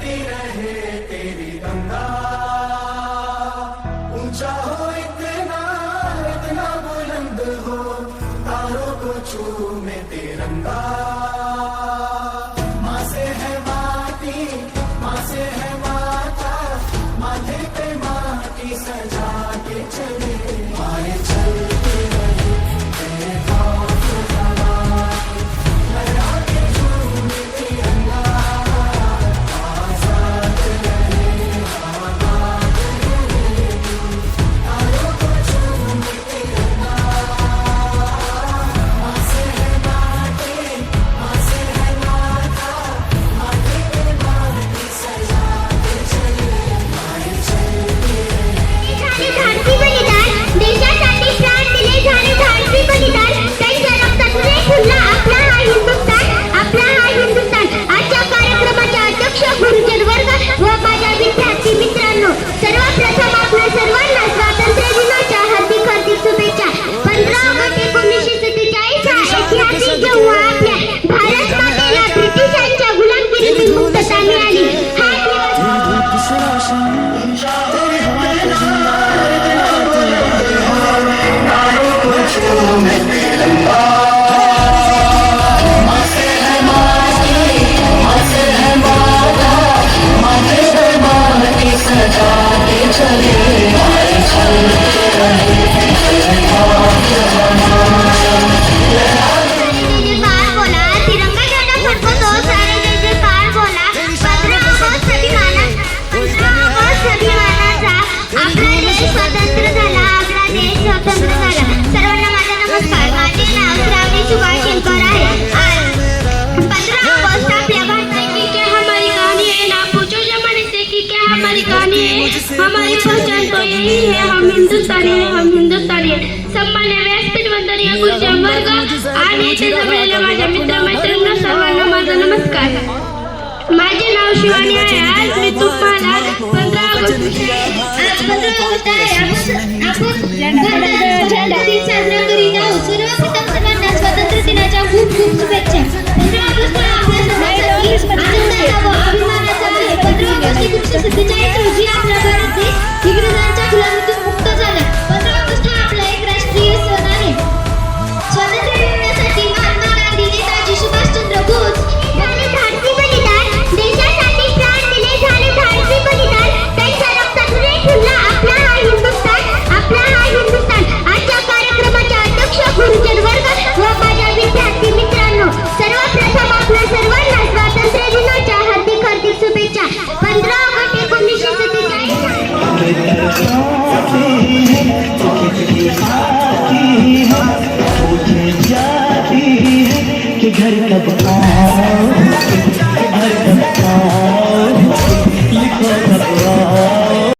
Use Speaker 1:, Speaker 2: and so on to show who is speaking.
Speaker 1: चलती रहे तेरी गंगा, ऊंचा हो इतना इतना बुलंद हो, तारों को चूमे तिरंगा। माँ से है माटी, माँ से है माता, माथे पे माँ की सजा के चले। माए चलते रहे तेरे खौफ हमारे, लहरा के झूमे तिरंगा। आजाद रहे आबाद रहे, तारों को चूमे तिरंगा। माँ से है माटी, माँ से है माता, माथे पे माँ की सजा के चले। माए चलते
Speaker 2: झाले धाडसी बलिदान, देशासाठी प्राण दिले झाले धाडसी बलिदान, त्यांच्या रक्तात रेख फुलला आपला हा हिंदुस्थान, आपला हा हिंदुस्थान। आजच्या कार्यक्रमाच्या अध्यक्ष गुरुजन वर्ग व माझ्या विद्यार्थी मित्रांनो, सर्वप्रथम आपल्या सर्वांना स्वातंत्र्य दिनाच्या हार्दिक हार्दिक शुभेच्छा। 15 ऑगस्ट 1947 हा ऐतिहासिक जेव्हा आपल्या भारत मातेला ब्रिटिशांच्या गुलामगिरीतून मुक्तता मिळाली, हा दिवस बोला तिरंगा झंडा फडकवतो, सारे जय जयकार बोला। 15 ऑगस्ट अभिमानाचा आपला देश स्वतंत्र झाला, आपला देश स्वतंत्र झाला। सर्वांना माझा नमस्कार, माझे नाव श्रावणी सुभाष शेलकर आहे। आज 15 ऑगस्ट आपल्या भारताची क्या हमारी कहानी है, ना पूछो जमाने से कि क्या हमारी कहानी है, हमारी पहचान तो यही है, हम हिंदुस्तानी है, हम हिंदुस्तानी है। सन्मान्य व्यासपीठ वंदनीय गुरुजन वर्ग आणि इथे जमलेल्या माझ्या मित्रमैत्रिणींना सर्वांना माझा नमस्कार। माझे नाव शिवानी आहे। आज मी तुम्हाला 15 ऑगस्ट आहे, आपण झेंडा दिन साजरा करीत आहोत। सर्वप्रथम सर्वांना स्वातंत्र्य दिनाच्या खूप खूप शुभेच्छा। 15 ऑगस्ट हा आपल्या सर्वांसाठी आनंदाचा व अभिमानाचा आहे। 15 ऑगस्ट 1947 रोजी आपला भारत देश इंग्रजांच्या गुलामीतून मुक्त झाला। 15 ऑगस्ट हा आपला एक राष्ट्रीय सण आहे। स्वातंत्र्य मिळवण्यासाठी महात्मा गांधी, नेताजी सुभाषचंद्र बोस झाले धाडसी बलिदान, देशासाठी प्राण दिले झाले धाडसी बलिदान, त्यांच्या रक्तात रेख फुलला आपला हा हिंदुस्थान, आपला हा हिंदुस्थान। आजच्या कार्यक्रमाच्या अध्यक्ष गुरुजन वर्ग व माझ्या विद्यार्थी मित्रांनो, सर्वप्रथम आपल्या सर्वांना स्वातंत्र्य दिनाच्या हार्दिक हार्दिक शुभेच्छा। 15 ऑगस्ट 1947